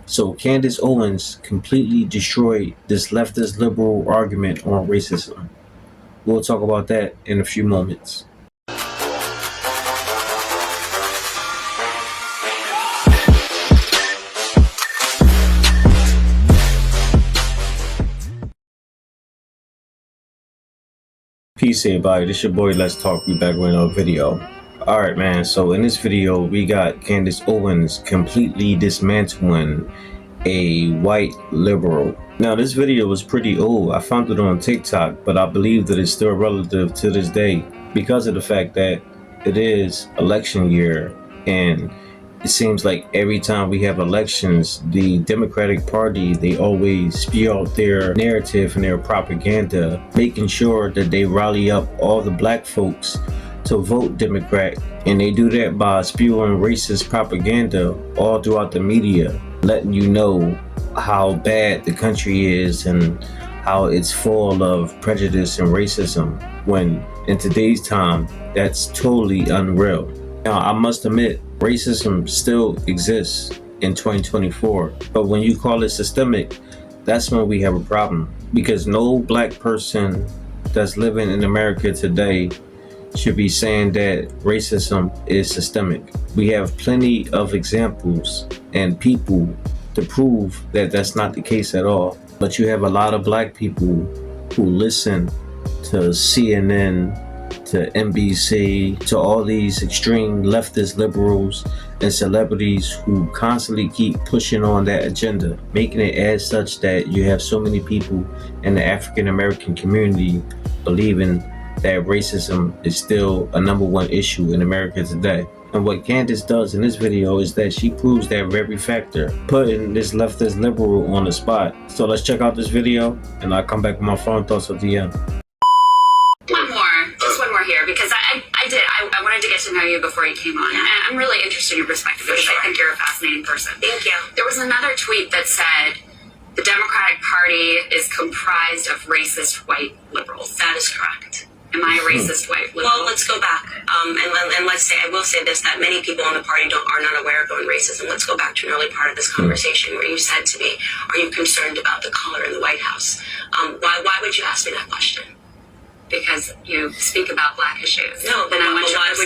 So Candace Owens completely destroyed this leftist liberal argument on racism. We'll talk about that in a few moments. Peace everybody, this your boy Let's Talk. We back with another video. Alright man, so in this video we got Candace Owens completely dismantling a white liberal. Now this video was pretty old. I found it on TikTok, but I believe that it's still relative to this day because of the fact that it is election year, and it seems like every time we have elections, the Democratic Party, they always spew out their narrative and their propaganda, making sure that they rally up all the black folks to vote Democrat. And they do that by spewing racist propaganda all throughout the media, letting you know how bad the country is and how it's full of prejudice and racism, when in today's time, that's totally unreal. Now, I must admit, racism still exists in 2024, but when you call it systemic, that's when we have a problem, because no black person that's living in America today should be saying that racism is systemic. We have plenty of examples and people to prove that that's not the case at all, but you have a lot of black people who listen to CNN, to NBC, to all these extreme leftist liberals and celebrities who constantly keep pushing on that agenda, making it as such that you have so many people in the African American community believing that racism is still a #1 issue in America today. And what Candace does in this video is that she proves that very factor, putting this leftist liberal on the spot. So let's check out this video, and I'll come back with my final thoughts at the end. One more here, because I wanted to get to know you before you came on. And I'm really interested in your perspective, because I think you're a fascinating person. Thank you. There was another tweet that said, the Democratic Party is comprised of racist white liberals. That is correct. Am I a racist white liberal? Well, let's go back. And let's say, I will say this, that many people in the party are not aware of racism. Let's go back to an early part of this conversation where you said to me, are you concerned about the color in the White House? Why would you ask me that question? Because you speak about black issues. No, but why would you ask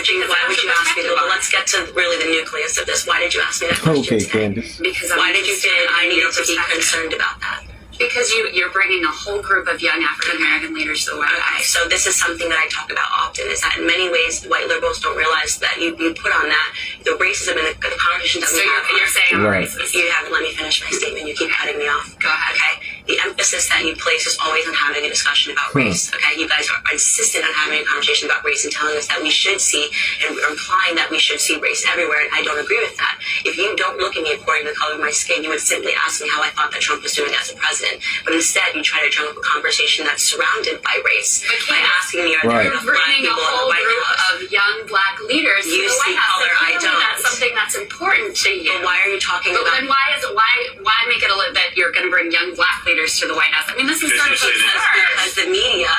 me that? Well, let's get to really the nucleus of this. Why did you ask me that question Okay, today? Candace. Because why did you think I needed to be concerned about that? Because you're bringing a whole group of young African American leaders to the White House. So this is something that I talk about often, is that in many ways, white liberals don't realize that you put on that, the racism and the conversation that we have. So you're saying I'm Right. racist. You haven't let me finish my statement. You keep cutting me off. Go ahead. Okay? The emphasis that you place is always on having a discussion about race. Okay? You guys are insistent on having a conversation about race and telling us that we should see, and implying that we should see race everywhere, and I don't agree with that. If you don't look at me according to the color of my skin, you would simply ask me how I thought that Trump was doing as a president. But instead, you try to drum up a conversation that's surrounded by race by asking me, are there enough black bringing people a in the whole White group House? of young black leaders You to the see White House. color, I don't. That's something that's important to you. But why are you talking But about? then why make it that you're going to bring young black leaders to the White House? I mean, this is sort of absurd. Because the media,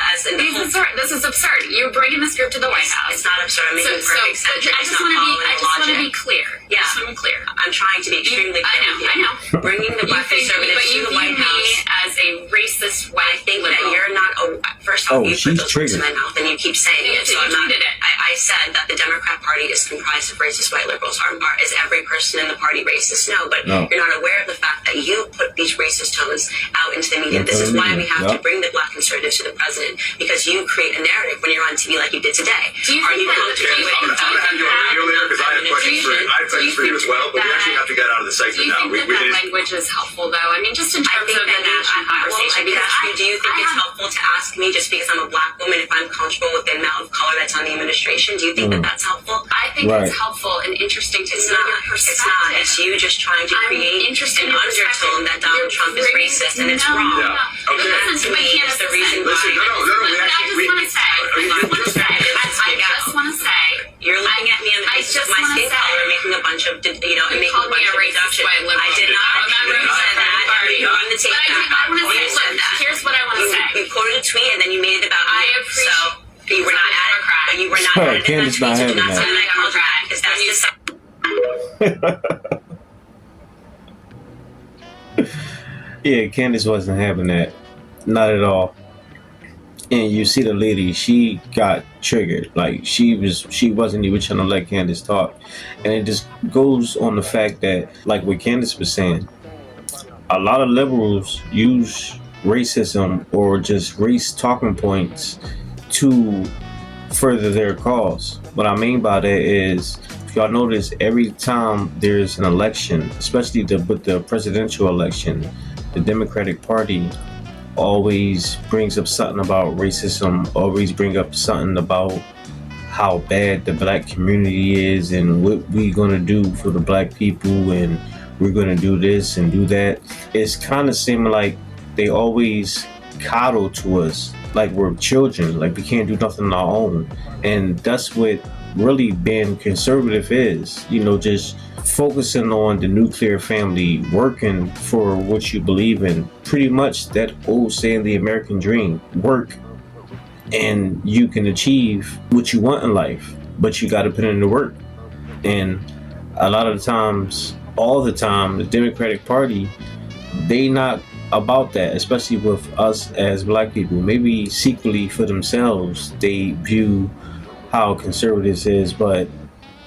This is absurd. You're bringing this group to the White House. It's not absurd. I'm making perfect sense. I just want to be clear. Yeah. I just want to be clear. I'm trying to be extremely clear. I know. Bringing the black conservatives to the White House. As a racist white I think that you're not. First off, you put those words in my mouth, and you keep saying it. So I'm not. I said that the Democrat Party is comprised of racist white liberals. Is every person in the party racist? No, but you're not aware of the fact that you put these racist tones out into the media. This is why we have to bring the black conservatives to the president, because you create a narrative when you're on TV like you did today. Are you comfortable with the fact that because I have questions for you as well, but we actually have to get out of the segment now. Do you think that language is helpful, though? I mean, just in terms of the national conversation. Do you think it's helpful to ask me, just because I'm a black woman, if I'm comfortable with the amount of color that's on the administration? Do you think that that's helpful? I think it's helpful and interesting to know your perspective. It's not. It's you just trying to create an undertone that Donald Trump is racist, and it's wrong. Yeah. Okay. That to me is the reason why. I just want to say, you're looking at me on the basis of my skin color and making a bunch of, making a bunch of reductions. I did not. Remember you said that. You're on the tape back. Here's what I want to say. You quoted a tweet and then you made it about me. I appreciate. So you were not at it. But you were not at it. Candace not having that. Yeah, Candace wasn't having that. Not at all. And you see the lady, she got triggered. Like she wasn't even trying to let Candace talk. And it just goes on the fact that, like what Candace was saying, a lot of liberals use racism or just race talking points to further their cause. What I mean by that is, if y'all notice, every time there's an election, especially with the presidential election, the Democratic Party always brings up something about racism, always bring up something about how bad the black community is and what we gonna do for the black people, and we're gonna do this and do that. It's kind of seeming like they always coddle to us like we're children, like we can't do nothing on our own. And that's what really being conservative is, just focusing on the nuclear family, working for what you believe in. Pretty much that old saying, the American dream: work and you can achieve what you want in life, but you got to put in the work. And a lot of the times, all the time, the Democratic Party, they not about that, especially with us as black people. Maybe secretly for themselves, they view how conservatives is, but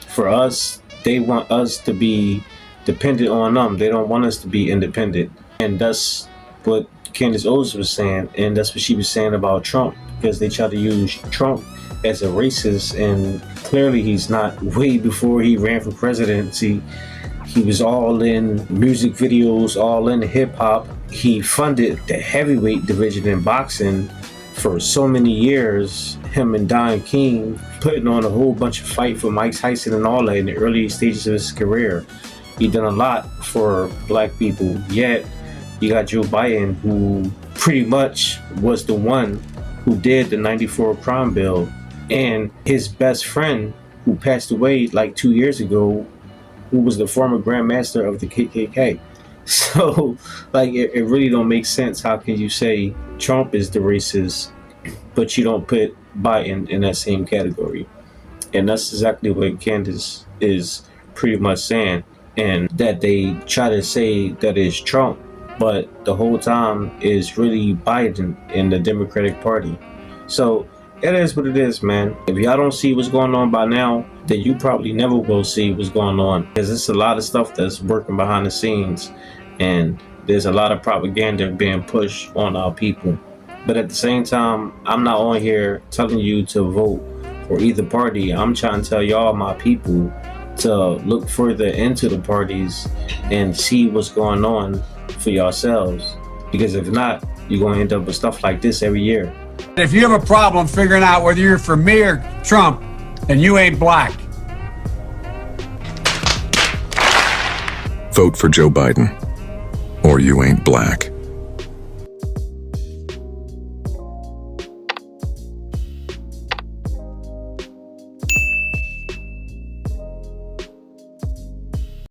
for us, they want us to be dependent on them. They don't want us to be independent. And that's what Candace Owens was saying, and that's what she was saying about Trump, because they try to use Trump as a racist, and clearly he's not. Way before he ran for presidency, he was all in music videos, all in hip hop. He funded the heavyweight division in boxing for so many years. Him and Don King putting on a whole bunch of fight for Mike Tyson and all that in the early stages of his career. He done a lot for black people. Yet you got Joe Biden, who pretty much was the one who did the '94 crime bill, and his best friend, who passed away like 2 years ago, who was the former grandmaster of the KKK. So, like, it really don't make sense. How can you say Trump is the racist, but you don't put Biden in that same category? And that's exactly what Candace is pretty much saying. And that they try to say that it's Trump, but the whole time is really Biden in the Democratic Party. So it is what it is, man. If y'all don't see what's going on by now, then you probably never will see what's going on, because it's a lot of stuff that's working behind the scenes, and there's a lot of propaganda being pushed on our people. But at the same time, I'm not on here telling you to vote for either party. I'm trying to tell y'all, my people, to look further into the parties and see what's going on for yourselves. Because if not, you're going to end up with stuff like this every year. If you have a problem figuring out whether you're for me or Trump, then you ain't black. Vote for Joe Biden, or you ain't black.